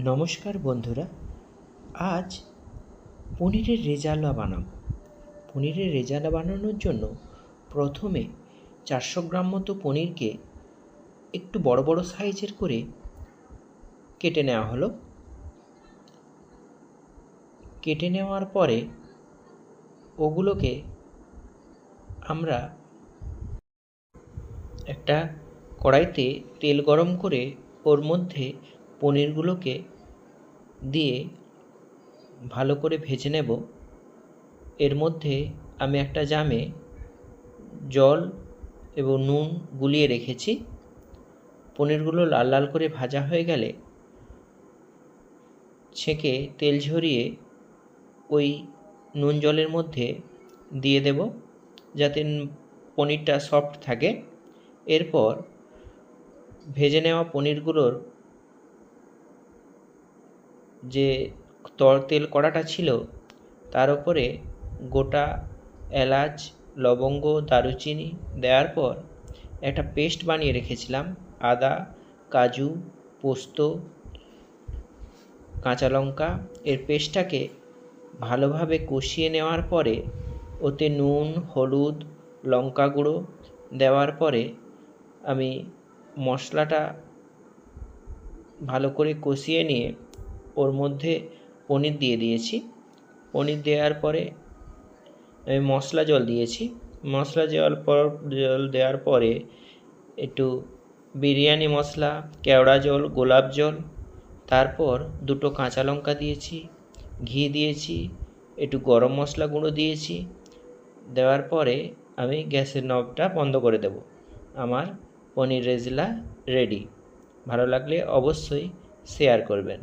নমস্কার বন্ধুরা, আজ পনিরের রেজালা বানাবো। পনিরের রেজালা বানানোর জন্য প্রথমে 400 গ্রাম মতো পনিরকে একটু বড় বড় সাইজের করে কেটে নেওয়া হলো। কেটে নেওয়ার পরে ওগুলোকে আমরা একটা কড়াইতে তেল গরম করে ওর মধ্যে পনিরগুলোকে দিয়ে ভালো করে ভেজে নেব। এর মধ্যে আমি একটা জামে জল এবং নুন গুলিয়ে রেখেছি। পনিরগুলো লাল লাল করে ভাজা হয়ে গেলে ছেঁকে তেল ঝরিয়ে ওই নুন জলের মধ্যে দিয়ে দেব, যাতে পনিরটা সফট থাকে। এরপর ভেজে নেওয়া পনিরগুলোর যে তেল কড়াটা ছিল তার উপরে গোটা এলাচ, লবঙ্গ, দারুচিনি দেওয়ার পর একটা পেস্ট বানিয়ে রেখেছিলাম আদা, কাজু, পোস্ত, কাঁচা লঙ্কা, এর পেস্টটাকে ভালোভাবে কষিয়ে নেওয়ার পরে ওতে নুন, হলুদ, লঙ্কা গুঁড়ো দেওয়ার পরে আমি মশলাটা ভালো করে কষিয়ে নিয়ে ওর মধ্যে পনির দিয়ে দিয়েছি। পনির দেওয়ার পরে আমি মশলা জল দিয়েছি। জল দেওয়ার পরে একটু বিরিয়ানি মশলা, কেওড়া জল, গোলাপ জল, তারপর দুটো কাঁচা লঙ্কা দিয়েছি, ঘি দিয়েছি, একটু গরম মশলা গুঁড়ো দিয়েছি। দেওয়ার পরে আমি গ্যাসের নবটা বন্ধ করে দেব। আমার পনির রেজালা রেডি। ভালো লাগলে অবশ্যই শেয়ার করবেন।